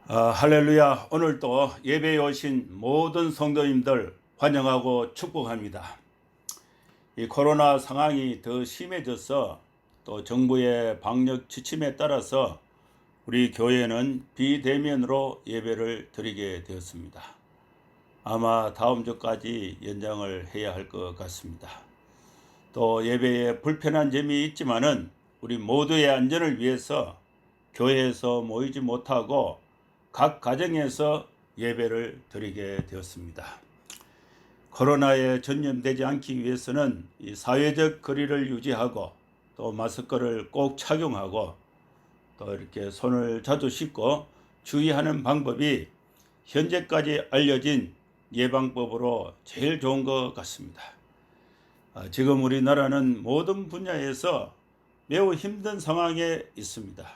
할렐루야. 오늘도 예배에 오신 모든 성도님들 환영하고 축복합니다. 이 코로나 상황이 더 심해져서 또 정부의 방역 지침에 따라서 우리 교회는 비대면으로 예배를 드리게 되었습니다. 아마 다음 주까지 연장을 해야 할 것 같습니다. 또 예배에 불편한 점이 있지만은 우리 모두의 안전을 위해서 교회에서 모이지 못하고 각 가정에서 예배를 드리게 되었습니다. 코로나에 전염되지 않기 위해서는 이 사회적 거리를 유지하고 또 마스크를 꼭 착용하고 또 이렇게 손을 자주 씻고 주의하는 방법이 현재까지 알려진 예방법으로 제일 좋은 것 같습니다. 지금 우리나라는 모든 분야에서 매우 힘든 상황에 있습니다.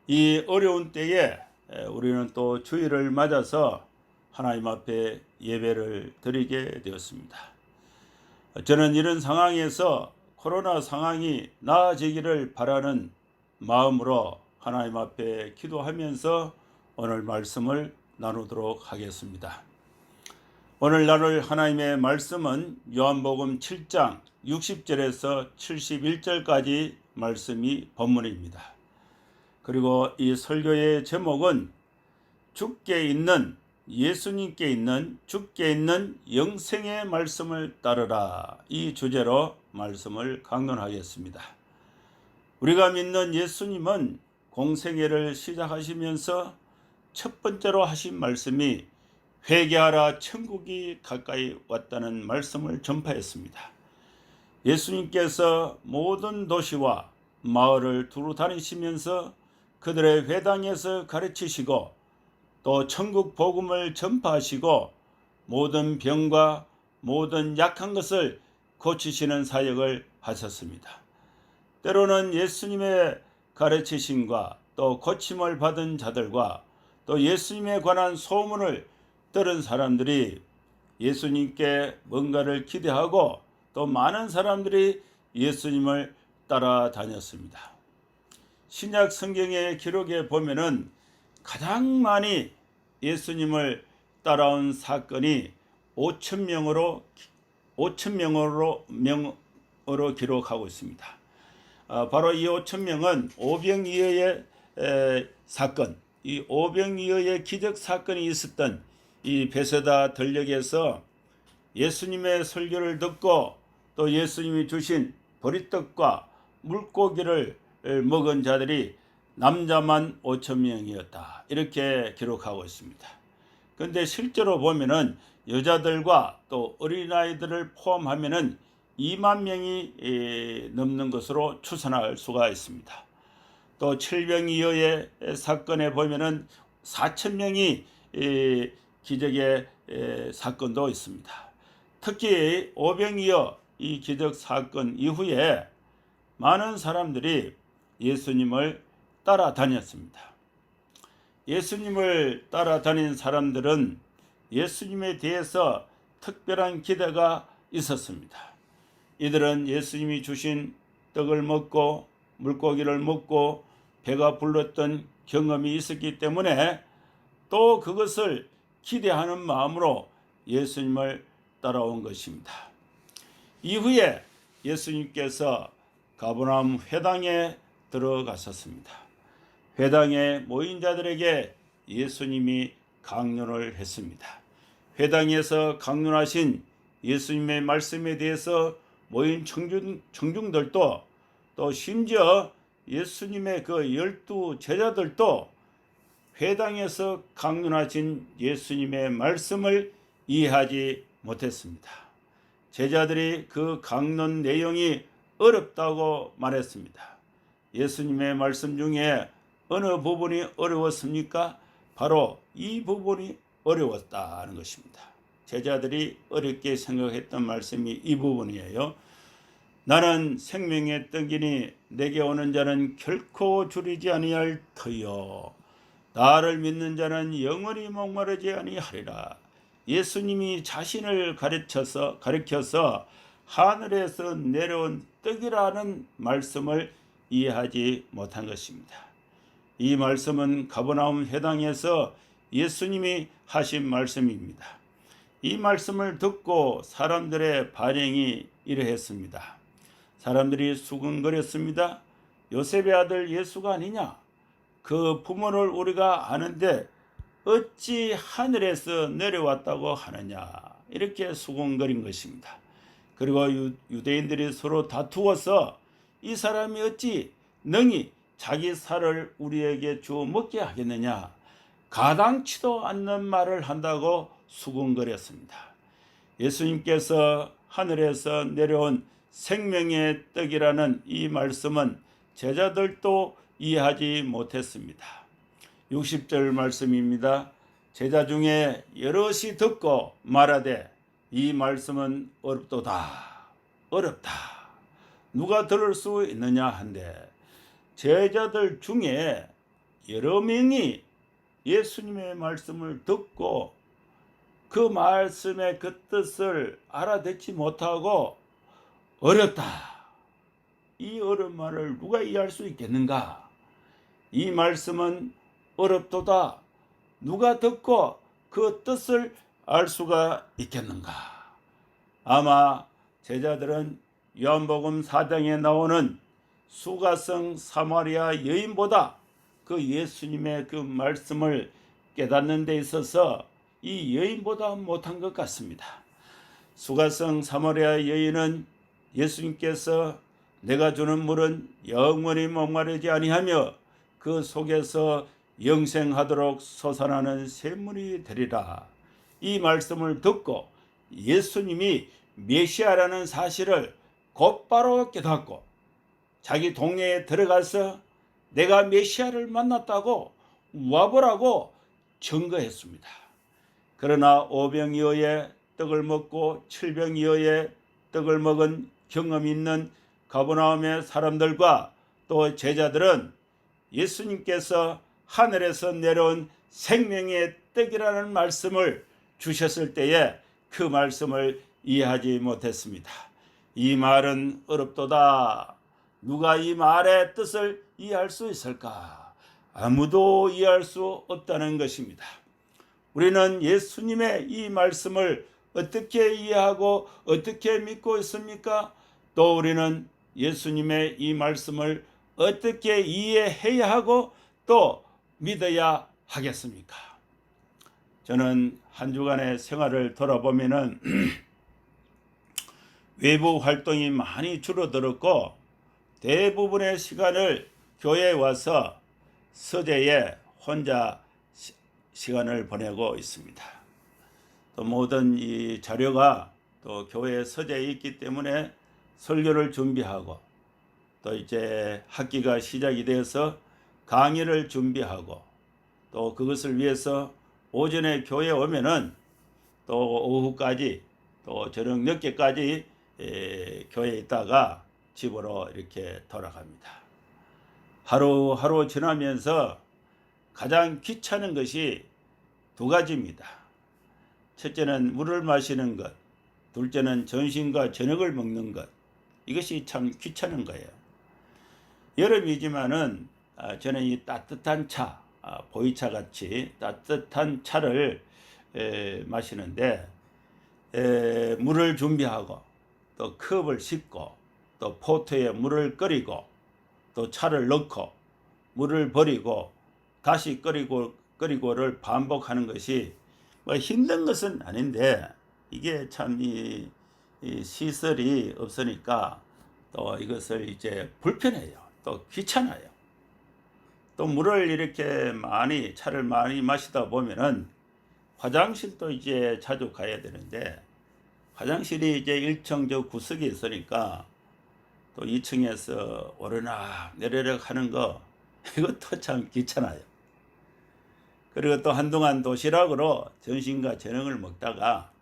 이 어려운 때에 우리는 또 주일을 맞아서 하나님 앞에 예배를 드리게 되었습니다. 저는 이런 상황에서 코로나 상황이 나아지기를 바라는 마음으로 하나님 앞에 기도하면서 오늘 말씀을 나누도록 하겠습니다. 오늘 나눌 하나님의 말씀은 요한복음 7장 60절에서 71절까지 말씀이 본문입니다. 그리고 이 설교의 제목은 예수님께 있는 주께 있는 영생의 말씀을 따르라, 이 주제로 말씀을 강론하겠습니다. 우리가 믿는 예수님은 공생애를 시작하시면서 첫 번째로 하신 말씀이 회개하라, 천국이 가까이 왔다는 말씀을 전파했습니다. 예수님께서 모든 도시와 마을을 두루 다니시면서 그들의 회당에서 가르치시고 또 천국 복음을 전파하시고 모든 병과 모든 약한 것을 고치시는 사역을 하셨습니다. 때로는 예수님의 가르치심과 또 고침을 받은 자들과 또 예수님에 관한 소문을 들은 사람들이 예수님께 뭔가를 기대하고 또 많은 사람들이 예수님을 따라다녔습니다. 신약 성경의 기록에 보면은 가장 많이 예수님을 따라온 사건이 5,000명으로 기록하고 있습니다. 바로 이 5,000명은 오병이어의 사건, 이 오병이어의 기적 사건이 있었던 이 베세다 들녘에서 예수님의 설교를 듣고 또 예수님이 주신 보리떡과 물고기를 먹은 자들이 남자만 5,000명이었다. 이렇게 기록하고 있습니다. 그런데 실제로 보면은 여자들과 또 어린아이들을 포함하면은 2만 명이 넘는 것으로 추산할 수가 있습니다. 또 칠병이어의 사건에 보면은 4,000명이 기적의 사건도 있습니다. 특히 오병이어 이 기적 사건 이후에 많은 사람들이 예수님을 따라다녔습니다. 예수님을 따라다닌 사람들은 예수님에 대해서 특별한 기대가 있었습니다. 이들은 예수님이 주신 떡을 먹고 물고기를 먹고 배가 불렀던 경험이 있었기 때문에 또 그것을 기대하는 마음으로 예수님을 따라온 것입니다. 이후에 예수님께서 가버나움 회당에 들어가셨습니다. 회당에 모인 자들에게 예수님이 강론을 했습니다. 회당에서 강론하신 예수님의 말씀에 대해서 모인 청중들도 또 심지어 예수님의 그 12 제자들도 회당에서 강론하신 예수님의 말씀을 이해하지 못했습니다. 제자들이 그 강론 내용이 어렵다고 말했습니다. 예수님의 말씀 중에 어느 부분이 어려웠습니까? 바로 이 부분이 어려웠다는 것입니다. 제자들이 어렵게 생각했던 말씀이 이 부분이에요. 나는 생명의 떡이니 내게 오는 자는 결코 줄이지 아니할 터요. 나를 믿는 자는 영원히 목마르지 아니하리라. 예수님이 자신을 가르쳐서 하늘에서 내려온 떡이라는 말씀을 이해하지 못한 것입니다. 이 말씀은 가버나움 회당에서 예수님이 하신 말씀입니다. 이 말씀을 듣고 사람들의 반응이 이러했습니다. 사람들이 수근거렸습니다. 요셉의 아들 예수가 아니냐? 그 부모를 우리가 아는데 어찌 하늘에서 내려왔다고 하느냐? 이렇게 수군거린 것입니다. 그리고 유대인들이 서로 다투어서 이 사람이 어찌 능히 자기 살을 우리에게 주어 먹게 하겠느냐? 가당치도 않는 말을 한다고 수군거렸습니다. 예수님께서 하늘에서 내려온 생명의 떡이라는 이 말씀은 제자들도 이해하지 못했습니다. 60절 말씀입니다. 제자 중에 여럿이 듣고 말하되 이 말씀은 어렵도다. 어렵다. 누가 들을 수 있느냐 한데 제자들 중에 여러 명이 예수님의 말씀을 듣고 그 말씀의 그 뜻을 알아듣지 못하고 어렵다. 이 어려운 말을 누가 이해할 수 있겠는가? 이 말씀은 어렵도다. 누가 듣고 그 뜻을 알 수가 있겠는가? 아마 제자들은 요한복음 4장에 나오는 수가성 사마리아 여인보다 그 예수님의 그 말씀을 깨닫는 데 있어서 이 여인보다 못한 것 같습니다. 수가성 사마리아 여인은 예수님께서 내가 주는 물은 영원히 목마르지 아니하며 그 속에서 영생하도록 솟아나는 샘물이 되리라. 이 말씀을 듣고 예수님이 메시아라는 사실을 곧바로 깨닫고 자기 동네에 들어가서 내가 메시아를 만났다고 와보라고 증거했습니다. 그러나 5병이어의 떡을 먹고 7병이어의 떡을 먹은 경험이 있는 가버나움의 사람들과 또 제자들은 예수님께서 하늘에서 내려온 생명의 떡이라는 말씀을 주셨을 때에 그 말씀을 이해하지 못했습니다. 이 말은 어렵도다. 누가 이 말의 뜻을 이해할 수 있을까? 아무도 이해할 수 없다는 것입니다. 우리는 예수님의 이 말씀을 어떻게 이해하고 어떻게 믿고 있습니까? 또 우리는 예수님의 이 말씀을 어떻게 이해해야 하고 또 믿어야 하겠습니까? 저는 한 주간의 생활을 돌아보면은 외부 활동이 많이 줄어들었고 대부분의 시간을 교회에 와서 서재에 혼자 시간을 보내고 있습니다. 또 모든 이 자료가 또 교회 서재에 있기 때문에 설교를 준비하고 또 이제 학기가 시작이 돼서 강의를 준비하고 또 그것을 위해서 오전에 교회에 오면은 또 오후까지 또 저녁 늦게까지 교회에 있다가 집으로 이렇게 돌아갑니다. 하루하루 지나면서 가장 귀찮은 것이 두 가지입니다. 첫째는 물을 마시는 것, 둘째는 점심과 저녁을 먹는 것. 이것이 참 귀찮은 거예요. 여름이지만은 저는 이 따뜻한 차, 보이차 같이 따뜻한 차를 마시는데 물을 준비하고 또 컵을 씻고 또 포트에 물을 끓이고 또 차를 넣고 물을 버리고 다시 끓이고를 반복하는 것이 뭐 힘든 것은 아닌데 이게 참 이 시설이 없으니까 또 이것을 이제 불편해요. 또 귀찮아요. 또 물을 이렇게 차를 많이 마시다 보면은 화장실도 이제 자주 가야 되는데 화장실이 이제 1층 구석에 있으니까 또 2층에서 오르락 내리락 하는 거 이것도 참 귀찮아요. 그리고 또 한동안 도시락으로 점심과 저녁을 먹다가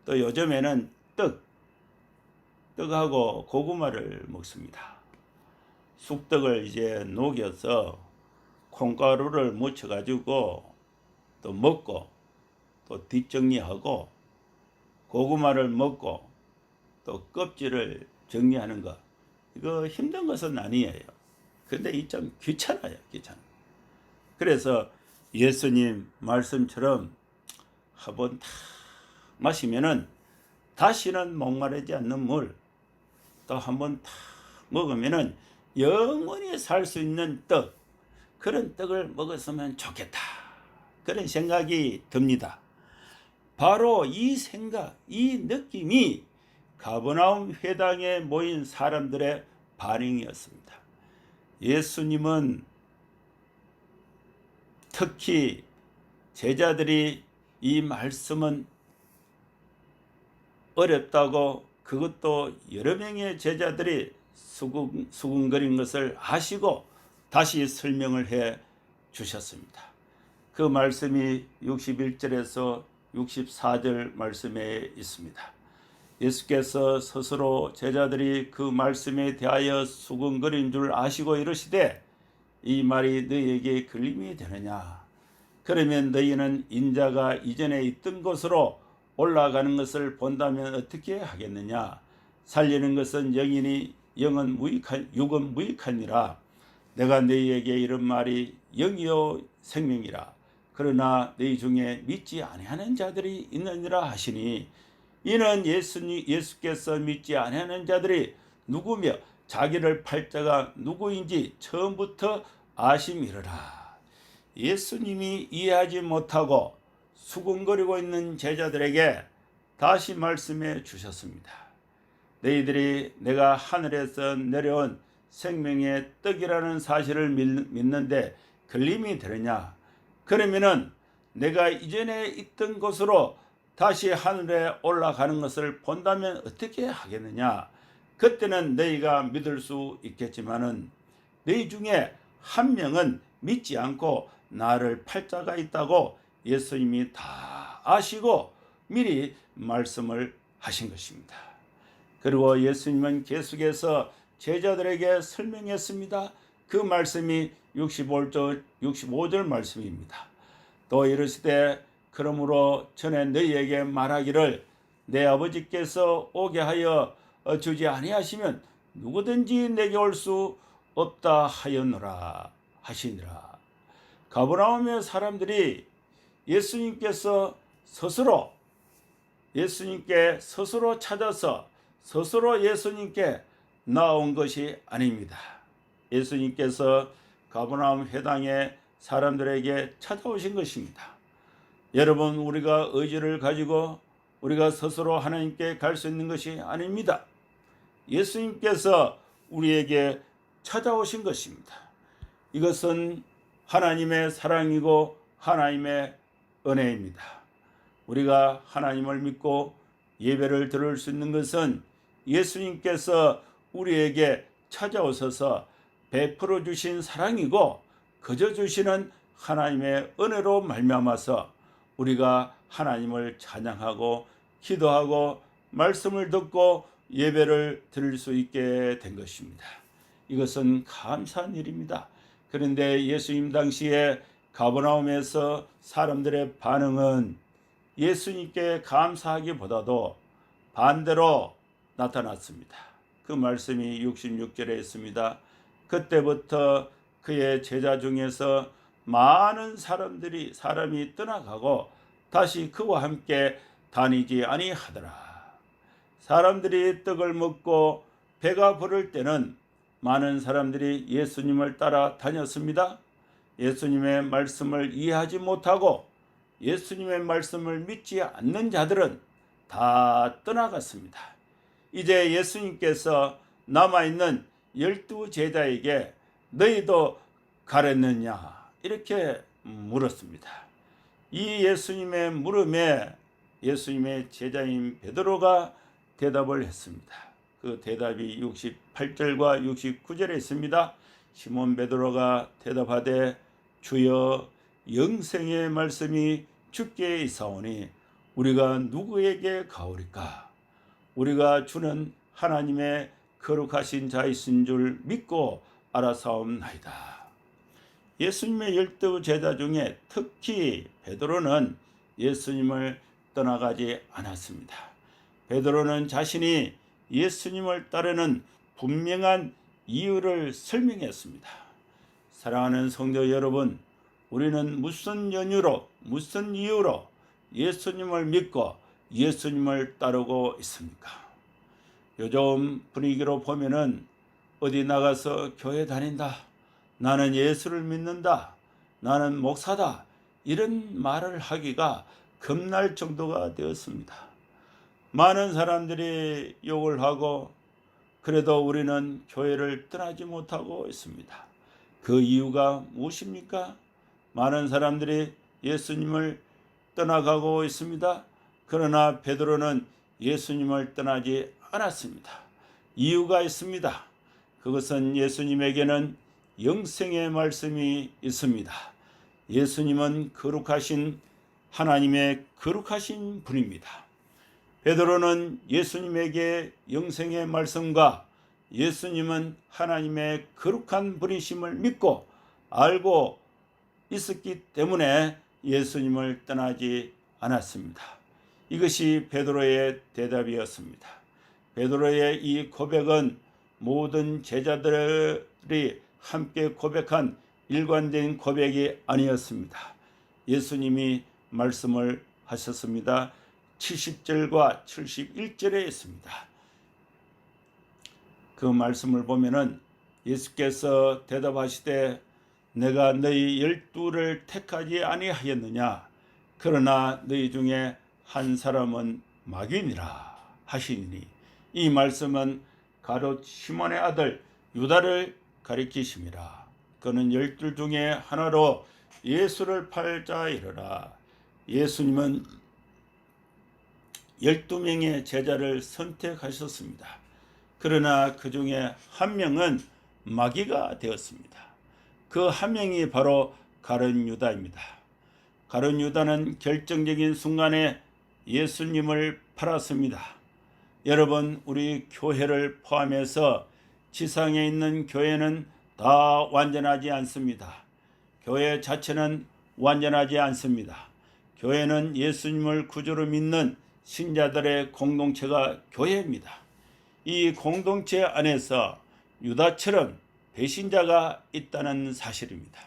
또 요즘에는 떡하고 고구마를 먹습니다. 쑥떡을 이제 녹여서 콩가루를 묻혀가지고 또 먹고 또 뒷정리하고 고구마를 먹고 또 껍질을 정리하는 거 이거 힘든 것은 아니에요. 근데 이 좀 귀찮아요. 귀찮아. 그래서 예수님 말씀처럼 한번 다 마시면은 다시는 목마르지 않는 물, 또 한번 다 먹으면은 영원히 살 수 있는 떡, 그런 떡을 먹었으면 좋겠다, 그런 생각이 듭니다. 바로 이 생각, 이 느낌이 가버나움 회당에 모인 사람들의 반응이었습니다. 예수님은 특히 제자들이 이 말씀은 어렵다고, 그것도 여러 명의 제자들이 수군거린 것을 아시고 다시 설명을 해 주셨습니다. 그 말씀이 61절에서 64절 말씀에 있습니다. 예수께서 스스로 제자들이 그 말씀에 대하여 수군거린 줄 아시고 이르시되, 이 말이 너희에게 걸림이 되느냐? 그러면 너희는 인자가 이전에 있던 곳으로 올라가는 것을 본다면 어떻게 하겠느냐? 살리는 것은 영이니 육은 무익하니라. 내가 너희에게 이런 말이 영이요 생명이라. 그러나 너희 중에 믿지 아니하는 자들이 있느니라 하시니, 이는 예수께서 믿지 아니하는 자들이 누구며 자기를 팔 자가 누구인지 처음부터 아심이르라. 예수님이 이해하지 못하고 수군거리고 있는 제자들에게 다시 말씀해 주셨습니다. 너희들이 내가 하늘에서 내려온 생명의 떡이라는 사실을 믿는데 걸림이 되느냐? 그러면은 내가 이전에 있던 곳으로 다시 하늘에 올라가는 것을 본다면 어떻게 하겠느냐? 그때는 너희가 믿을 수 있겠지만은 너희 중에 한 명은 믿지 않고 나를 팔 자가 있다고 예수님이 다 아시고 미리 말씀을 하신 것입니다. 그리고 예수님은 계속해서 제자들에게 설명했습니다. 그 말씀이 65절 말씀입니다. 또 이르시되, 그러므로 전에 너희에게 말하기를 내 아버지께서 오게 하여 주지 아니하시면 누구든지 내게 올 수 없다 하였노라 하시니라. 가버나움의 사람들이 예수님께 스스로 찾아서 스스로 예수님께 나온 것이 아닙니다. 예수님께서 가버나움 회당의 사람들에게 찾아오신 것입니다. 여러분, 우리가 의지를 가지고 우리가 스스로 하나님께 갈 수 있는 것이 아닙니다. 예수님께서 우리에게 찾아오신 것입니다. 이것은 하나님의 사랑이고 하나님의 은혜입니다. 우리가 하나님을 믿고 예배를 드릴 수 있는 것은 예수님께서 우리에게 찾아오셔서 베풀어 주신 사랑이고, 거저 주시는 하나님의 은혜로 말미암아서 우리가 하나님을 찬양하고 기도하고 말씀을 듣고 예배를 드릴 수 있게 된 것입니다. 이것은 감사한 일입니다. 그런데 예수님 당시에 가버나움에서 사람들의 반응은 예수님께 감사하기보다도 반대로 나타났습니다. 그 말씀이 66절에 있습니다. 그때부터 그의 제자 중에서 많은 사람이 떠나가고 다시 그와 함께 다니지 아니하더라. 사람들이 떡을 먹고 배가 부를 때는 많은 사람들이 예수님을 따라 다녔습니다. 예수님의 말씀을 이해하지 못하고 예수님의 말씀을 믿지 않는 자들은 다 떠나갔습니다. 이제 예수님께서 남아있는 12제자에게 너희도 가랬느냐? 이렇게 물었습니다. 이 예수님의 물음에 예수님의 제자인 베드로가 대답을 했습니다. 그 대답이 68절과 69절에 있습니다. 시몬 베드로가 대답하되, 주여, 영생의 말씀이 주께 있사오니 우리가 누구에게 가오리까? 우리가 주는 하나님의 거룩하신 자이신 줄 믿고 알아사옵나이다. 예수님의 12제자 중에 특히 베드로는 예수님을 떠나가지 않았습니다. 베드로는 자신이 예수님을 따르는 분명한 이유를 설명했습니다. 사랑하는 성도 여러분, 우리는 무슨 연유로 무슨 이유로 예수님을 믿고 예수님을 따르고 있습니까? 요즘 분위기로 보면은 어디 나가서 교회 다닌다, 나는 예수를 믿는다, 나는 목사다, 이런 말을 하기가 겁날 정도가 되었습니다. 많은 사람들이 욕을 하고 그래도 우리는 교회를 떠나지 못하고 있습니다. 그 이유가 무엇입니까? 많은 사람들이 예수님을 떠나가고 있습니다. 그러나 베드로는 예수님을 떠나지 않았습니다. 이유가 있습니다. 그것은 예수님에게는 영생의 말씀이 있습니다. 예수님은 거룩하신 하나님의 거룩하신 분입니다. 베드로는 예수님에게 영생의 말씀과 예수님은 하나님의 거룩한 분이심을 믿고 알고 있었기 때문에 예수님을 떠나지 않았습니다. 이것이 베드로의 대답이었습니다. 베드로의 이 고백은 모든 제자들이 함께 고백한 일관된 고백이 아니었습니다. 예수님이 말씀을 하셨습니다. 70절과 71절에 있습니다. 그 말씀을 보면은 예수께서 대답하시되 내가 너희 12를 택하지 아니하였느냐? 그러나 너희 중에 한 사람은 마귀니라 하시니, 이 말씀은 가롯 시몬의 아들 유다를 가리키심이라. 그는 12 중에 하나로 예수를 팔자 이르라. 예수님은 12명의 제자를 선택하셨습니다. 그러나 그 중에 한 명은 마귀가 되었습니다. 그 한 명이 바로 가룟 유다입니다. 가룟 유다는 결정적인 순간에 예수님을 팔았습니다. 여러분, 우리 교회를 포함해서 지상에 있는 교회는 다 완전하지 않습니다. 교회 자체는 완전하지 않습니다. 교회는 예수님을 구주로 믿는 신자들의 공동체가 교회입니다. 이 공동체 안에서 유다처럼 배신자가 있다는 사실입니다.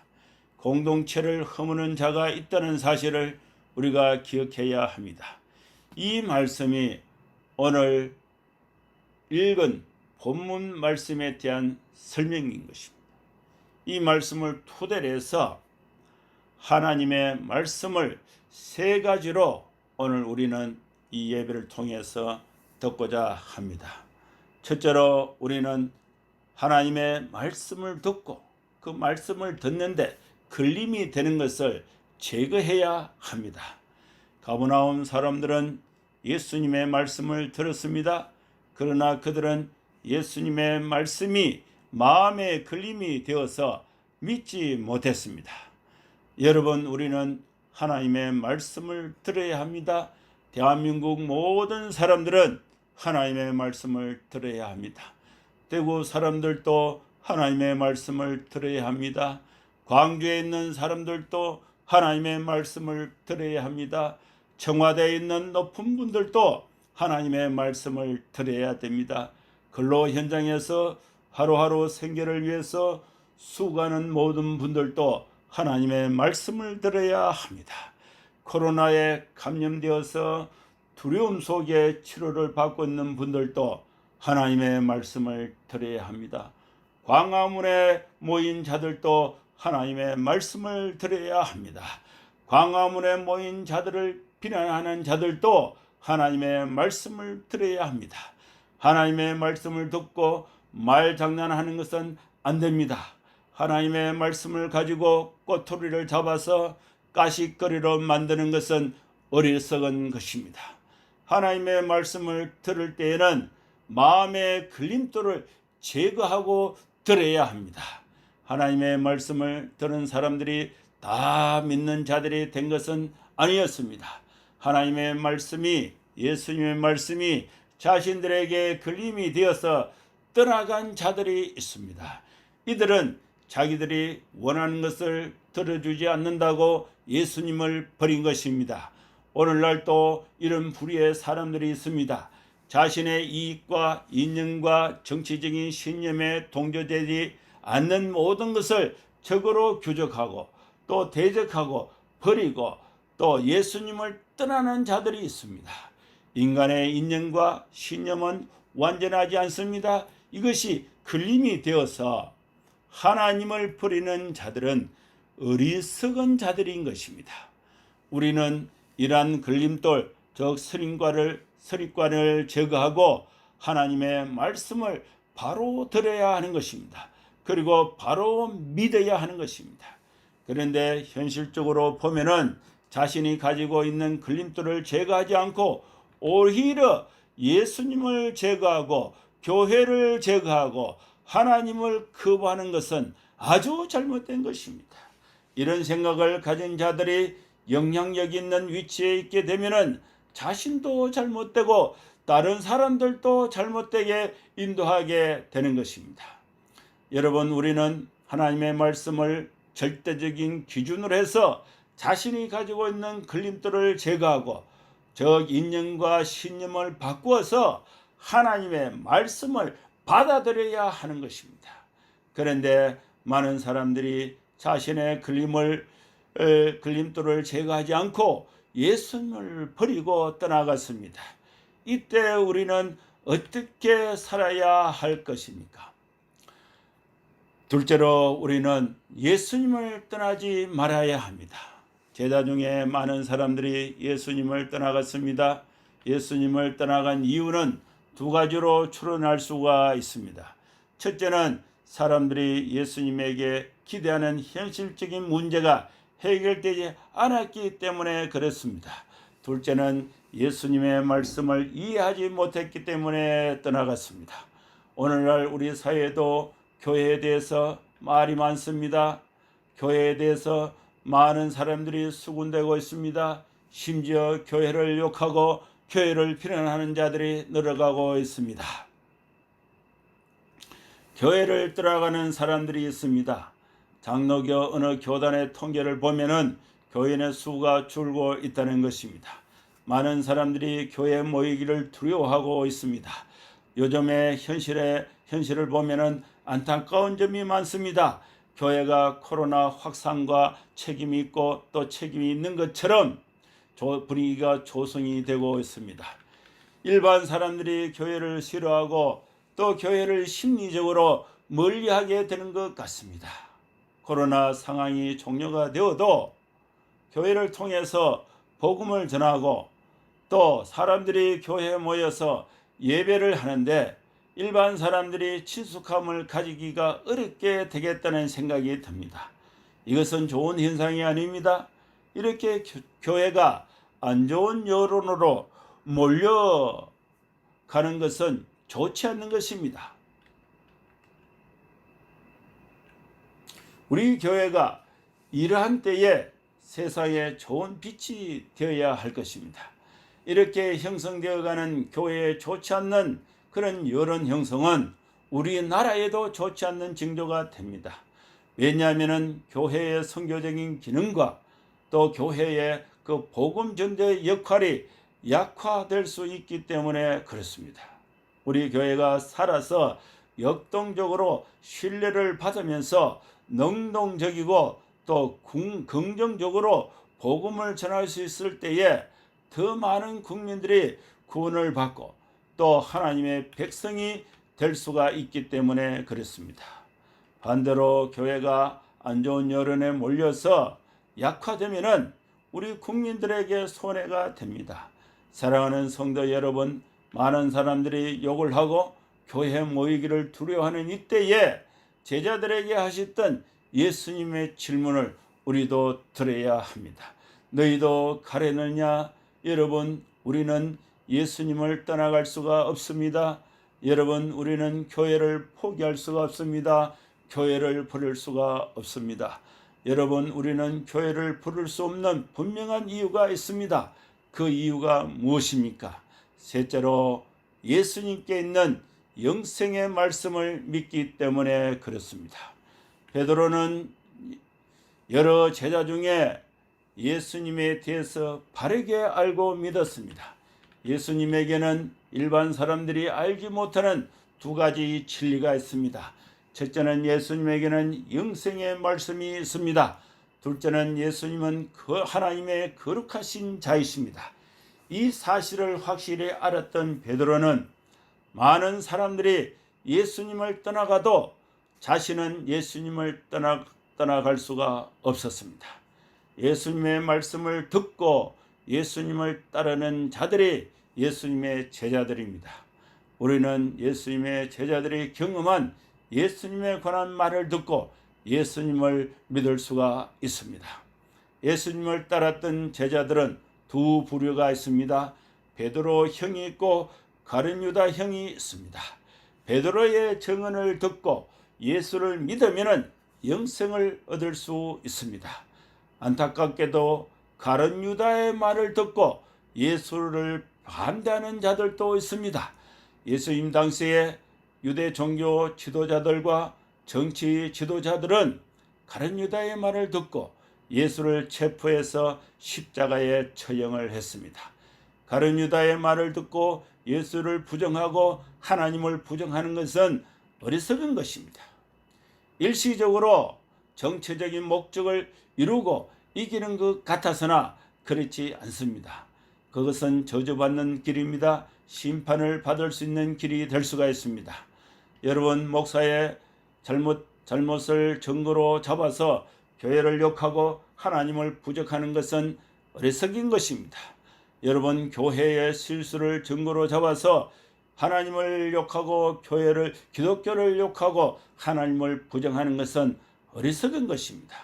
공동체를 허무는 자가 있다는 사실을 우리가 기억해야 합니다. 이 말씀이 오늘 읽은 본문 말씀에 대한 설명인 것입니다. 이 말씀을 토대로 해서 하나님의 말씀을 세 가지로 오늘 우리는 이 예배를 통해서 듣고자 합니다. 첫째로 우리는 하나님의 말씀을 듣고 그 말씀을 듣는데 걸림이 되는 것을 제거해야 합니다. 가버나움 사람들은 예수님의 말씀을 들었습니다. 그러나 그들은 예수님의 말씀이 마음에 걸림이 되어서 믿지 못했습니다. 여러분, 우리는 하나님의 말씀을 들어야 합니다. 대한민국 모든 사람들은 하나님의 말씀을 들어야 합니다. 대구 사람들도 하나님의 말씀을 들어야 합니다. 광주에 있는 사람들도 하나님의 말씀을 들어야 합니다. 청와대에 있는 높은 분들도 하나님의 말씀을 들어야 됩니다. 근로 현장에서 하루하루 생계를 위해서 수고하는 모든 분들도 하나님의 말씀을 들어야 합니다. 코로나에 감염되어서 두려움 속에 치료를 받고 있는 분들도 하나님의 말씀을 들어야 합니다. 광화문에 모인 자들도 하나님의 말씀을 들어야 합니다. 광화문에 모인 자들을 비난하는 자들도 하나님의 말씀을 들어야 합니다. 하나님의 말씀을 듣고 말 장난하는 것은 안 됩니다. 하나님의 말씀을 가지고 꼬투리를 잡아서 가시거리로 만드는 것은 어리석은 것입니다. 하나님의 말씀을 들을 때에는 마음의 걸림돌을 제거하고 들어야 합니다. 하나님의 말씀을 들은 사람들이 다 믿는 자들이 된 것은 아니었습니다. 하나님의 말씀이, 예수님의 말씀이 자신들에게 걸림이 되어서 떠나간 자들이 있습니다. 이들은 자기들이 원하는 것을 들어주지 않는다고 예수님을 버린 것입니다. 오늘날도 이런 불의의 사람들이 있습니다. 자신의 이익과 이념과 정치적인 신념에 동조되지 않는 모든 것을 적으로 규정하고 또 대적하고 버리고 또 예수님을 떠나는 자들이 있습니다. 인간의 인념과 신념은 완전하지 않습니다. 이것이 걸림이 되어서 하나님을 버리는 자들은 어리석은 자들인 것입니다. 우리는 이러한 걸림돌, 즉 서립관을 제거하고 하나님의 말씀을 바로 들어야 하는 것입니다. 그리고 바로 믿어야 하는 것입니다. 그런데 현실적으로 보면은 자신이 가지고 있는 걸림돌을 제거하지 않고 오히려 예수님을 제거하고 교회를 제거하고 하나님을 거부하는 것은 아주 잘못된 것입니다. 이런 생각을 가진 자들이 영향력 있는 위치에 있게 되면은 자신도 잘못되고 다른 사람들도 잘못되게 인도하게 되는 것입니다. 여러분, 우리는 하나님의 말씀을 절대적인 기준으로 해서 자신이 가지고 있는 걸림돌을 제거하고 즉 인념과 신념을 바꾸어서 하나님의 말씀을 받아들여야 하는 것입니다. 그런데 많은 사람들이 자신의 걸림돌을 제거하지 않고 예수님을 버리고 떠나갔습니다. 이때 우리는 어떻게 살아야 할 것입니까? 둘째로 우리는 예수님을 떠나지 말아야 합니다. 제자 중에 많은 사람들이 예수님을 떠나갔습니다. 예수님을 떠나간 이유는 두 가지로 추론할 수가 있습니다. 첫째는 사람들이 예수님에게 기대하는 현실적인 문제가 해결되지 않았기 때문에 그렇습니다. 둘째는 예수님의 말씀을 이해하지 못했기 때문에 떠나갔습니다. 오늘날 우리 사회도 교회에 대해서 말이 많습니다. 교회에 대해서 많은 사람들이 수군대고 있습니다. 심지어 교회를 욕하고 교회를 비난하는 자들이 늘어가고 있습니다. 교회를 떠나가는 사람들이 있습니다. 장로교 어느 교단의 통계를 보면은 교인의 수가 줄고 있다는 것입니다. 많은 사람들이 교회에 모이기를 두려워하고 있습니다. 요즘의 현실을 보면은 안타까운 점이 많습니다. 교회가 코로나 확산과 책임이 있고 또 책임이 있는 것처럼 분위기가 조성이 되고 있습니다. 일반 사람들이 교회를 싫어하고 또 교회를 심리적으로 멀리하게 되는 것 같습니다. 코로나 상황이 종료가 되어도 교회를 통해서 복음을 전하고 또 사람들이 교회에 모여서 예배를 하는데 일반 사람들이 친숙함을 가지기가 어렵게 되겠다는 생각이 듭니다. 이것은 좋은 현상이 아닙니다. 이렇게 교회가 안 좋은 여론으로 몰려가는 것은 좋지 않는 것입니다. 우리 교회가 이러한 때에 세상에 좋은 빛이 되어야 할 것입니다. 이렇게 형성되어가는 교회에 좋지 않는 그런 여론 형성은 우리나라에도 좋지 않는 징조가 됩니다. 왜냐하면 교회의 선교적인 기능과 또 교회의 그 복음 전도의 역할이 약화될 수 있기 때문에 그렇습니다. 우리 교회가 살아서 역동적으로 신뢰를 받으면서 능동적이고 또 긍정적으로 복음을 전할 수 있을 때에 더 많은 국민들이 구원을 받고 또 하나님의 백성이 될 수가 있기 때문에 그렇습니다. 반대로 교회가 안 좋은 여론에 몰려서 약화되면은 우리 국민들에게 손해가 됩니다. 사랑하는 성도 여러분, 많은 사람들이 욕을 하고 교회에 모이기를 두려워하는 이때에 제자들에게 하셨던 예수님의 질문을 우리도 들어야 합니다. 너희도 가려느냐? 여러분, 우리는 예수님을 떠나갈 수가 없습니다. 여러분, 우리는 교회를 포기할 수가 없습니다. 교회를 버릴 수가 없습니다. 여러분, 우리는 교회를 부를 수 없는 분명한 이유가 있습니다. 그 이유가 무엇입니까? 셋째로 예수님께 있는 영생의 말씀을 믿기 때문에 그렇습니다. 베드로는 여러 제자 중에 예수님에 대해서 바르게 알고 믿었습니다. 예수님에게는 일반 사람들이 알지 못하는 두 가지 진리가 있습니다. 첫째는 예수님에게는 영생의 말씀이 있습니다. 둘째는 예수님은 하나님의 거룩하신 자이십니다. 이 사실을 확실히 알았던 베드로는 많은 사람들이 예수님을 떠나가도 자신은 예수님을 떠나갈 수가 없었습니다. 예수님의 말씀을 듣고 예수님을 따르는 자들이 예수님의 제자들입니다. 우리는 예수님의 제자들이 경험한 예수님에 관한 말을 듣고 예수님을 믿을 수가 있습니다. 예수님을 따랐던 제자들은 두 부류가 있습니다. 베드로 형이 있고 가룟 유다 형이 있습니다. 베드로의 증언을 듣고 예수를 믿으면 영생을 얻을 수 있습니다. 안타깝게도 가룟 유다의 말을 듣고 예수를 반대하는 자들도 있습니다. 예수님 당시에 유대 종교 지도자들과 정치 지도자들은 가룟 유다의 말을 듣고 예수를 체포해서 십자가에 처형을 했습니다. 가룟 유다의 말을 듣고 예수를 부정하고 하나님을 부정하는 것은 어리석은 것입니다. 일시적으로 정치적인 목적을 이루고 이기는 것 같아서나 그렇지 않습니다. 그것은 저주받는 길입니다. 심판을 받을 수 있는 길이 될 수가 있습니다. 여러분, 목사의 잘못을 증거로 잡아서 교회를 욕하고 하나님을 부족하는 것은 어리석인 것입니다. 여러분, 교회의 실수를 증거로 잡아서 하나님을 욕하고 기독교를 욕하고 하나님을 부정하는 것은 어리석은 것입니다.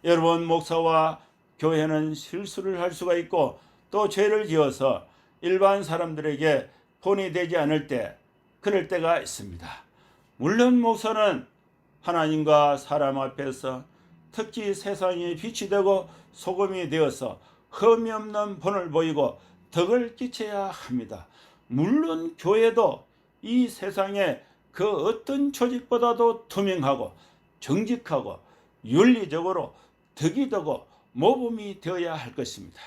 여러분, 목사와 교회는 실수를 할 수가 있고 또 죄를 지어서 일반 사람들에게 본이 되지 않을 때, 그럴 때가 있습니다. 물론 목사는 하나님과 사람 앞에서 특히 세상의 빛이 되고 소금이 되어서 흠이 없는 본을 보이고 덕을 끼쳐야 합니다. 물론 교회도 이 세상에 그 어떤 조직보다도 투명하고 정직하고 윤리적으로 덕이 되고 모범이 되어야 할 것입니다.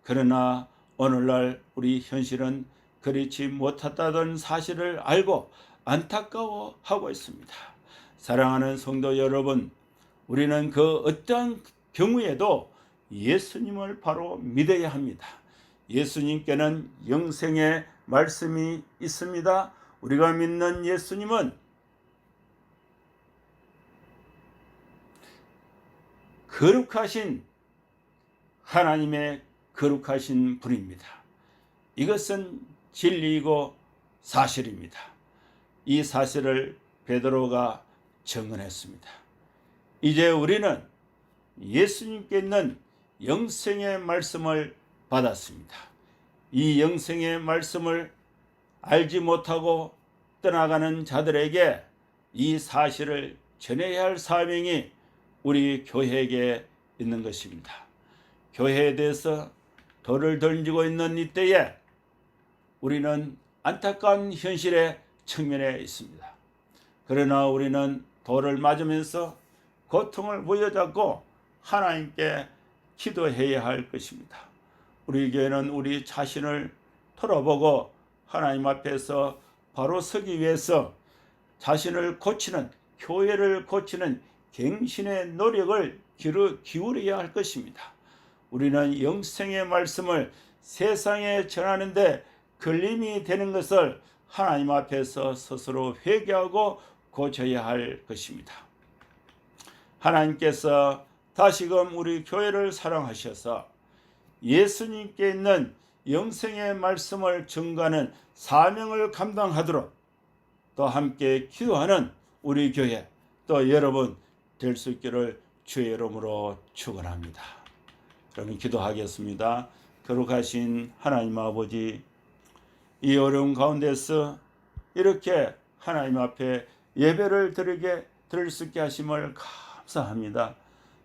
그러나 오늘날 우리 현실은 그렇지 못하다는 사실을 알고 안타까워하고 있습니다. 사랑하는 성도 여러분, 우리는 그 어떠한 경우에도 예수님을 바로 믿어야 합니다. 예수님께는 영생의 말씀이 있습니다. 우리가 믿는 예수님은 거룩하신 하나님의 거룩하신 분입니다. 이것은 진리이고 사실입니다. 이 사실을 베드로가 증언했습니다. 이제 우리는 예수님께 있는 영생의 말씀을 받았습니다. 이 영생의 말씀을 알지 못하고 떠나가는 자들에게 이 사실을 전해야 할 사명이 우리 교회에게 있는 것입니다. 교회에 대해서 돌을 던지고 있는 이때에 우리는 안타까운 현실에 측면해 있습니다. 그러나 우리는 돌을 맞으면서 고통을 부여잡고 하나님께 기도해야 할 것입니다. 우리 교회는 우리 자신을 돌아보고 하나님 앞에서 바로 서기 위해서 자신을 고치는, 교회를 고치는 갱신의 노력을 기울여야 할 것입니다. 우리는 영생의 말씀을 세상에 전하는데 걸림이 되는 것을 하나님 앞에서 스스로 회개하고 고쳐야 할 것입니다. 하나님께서 다시금 우리 교회를 사랑하셔서 예수님께 있는 영생의 말씀을 증거하는 사명을 감당하도록 또 함께 기도하는 우리 교회 또 여러분 될 수 있기를 주의 이름으로 축원합니다. 여러분 기도하겠습니다. 거룩하신 하나님 아버지, 이 어려운 가운데서 이렇게 하나님 앞에 예배를 드릴 수 있게 하심을 감사합니다.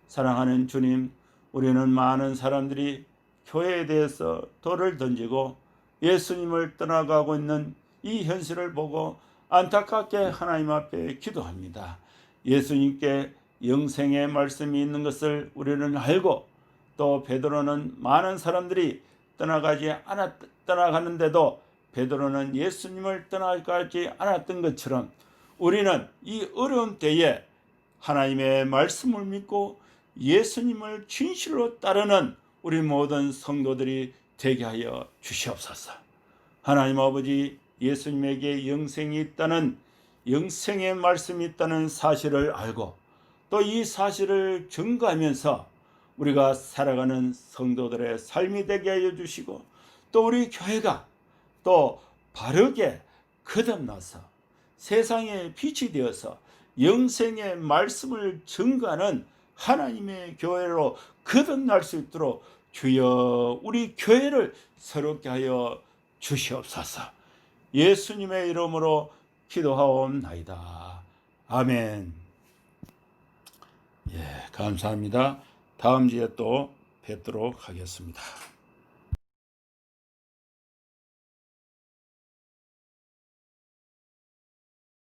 사랑하는 주님, 우리는 많은 사람들이 교회에 대해서 돌을 던지고 예수님을 떠나가고 있는 이 현실을 보고 안타깝게 하나님 앞에 기도합니다. 예수님께 영생의 말씀이 있는 것을 우리는 알고 또 베드로는 많은 사람들이 떠나가는데도 베드로는 예수님을 떠나가지 않았던 것처럼 우리는 이 어려운 때에 하나님의 말씀을 믿고 예수님을 진실로 따르는 우리 모든 성도들이 되게 하여 주시옵소서. 하나님 아버지, 예수님에게 영생이 있다는, 영생의 말씀이 있다는 사실을 알고 또 이 사실을 증거하면서 우리가 살아가는 성도들의 삶이 되게 하여 주시고, 또 우리 교회가 또 바르게 거듭나서 세상의 빛이 되어서 영생의 말씀을 증거하는 하나님의 교회로 거듭날 수 있도록 주여 우리 교회를 새롭게 하여 주시옵소서. 예수님의 이름으로 기도하옵나이다. 아멘. 감사합니다. 다음 주에 또 뵙도록 하겠습니다.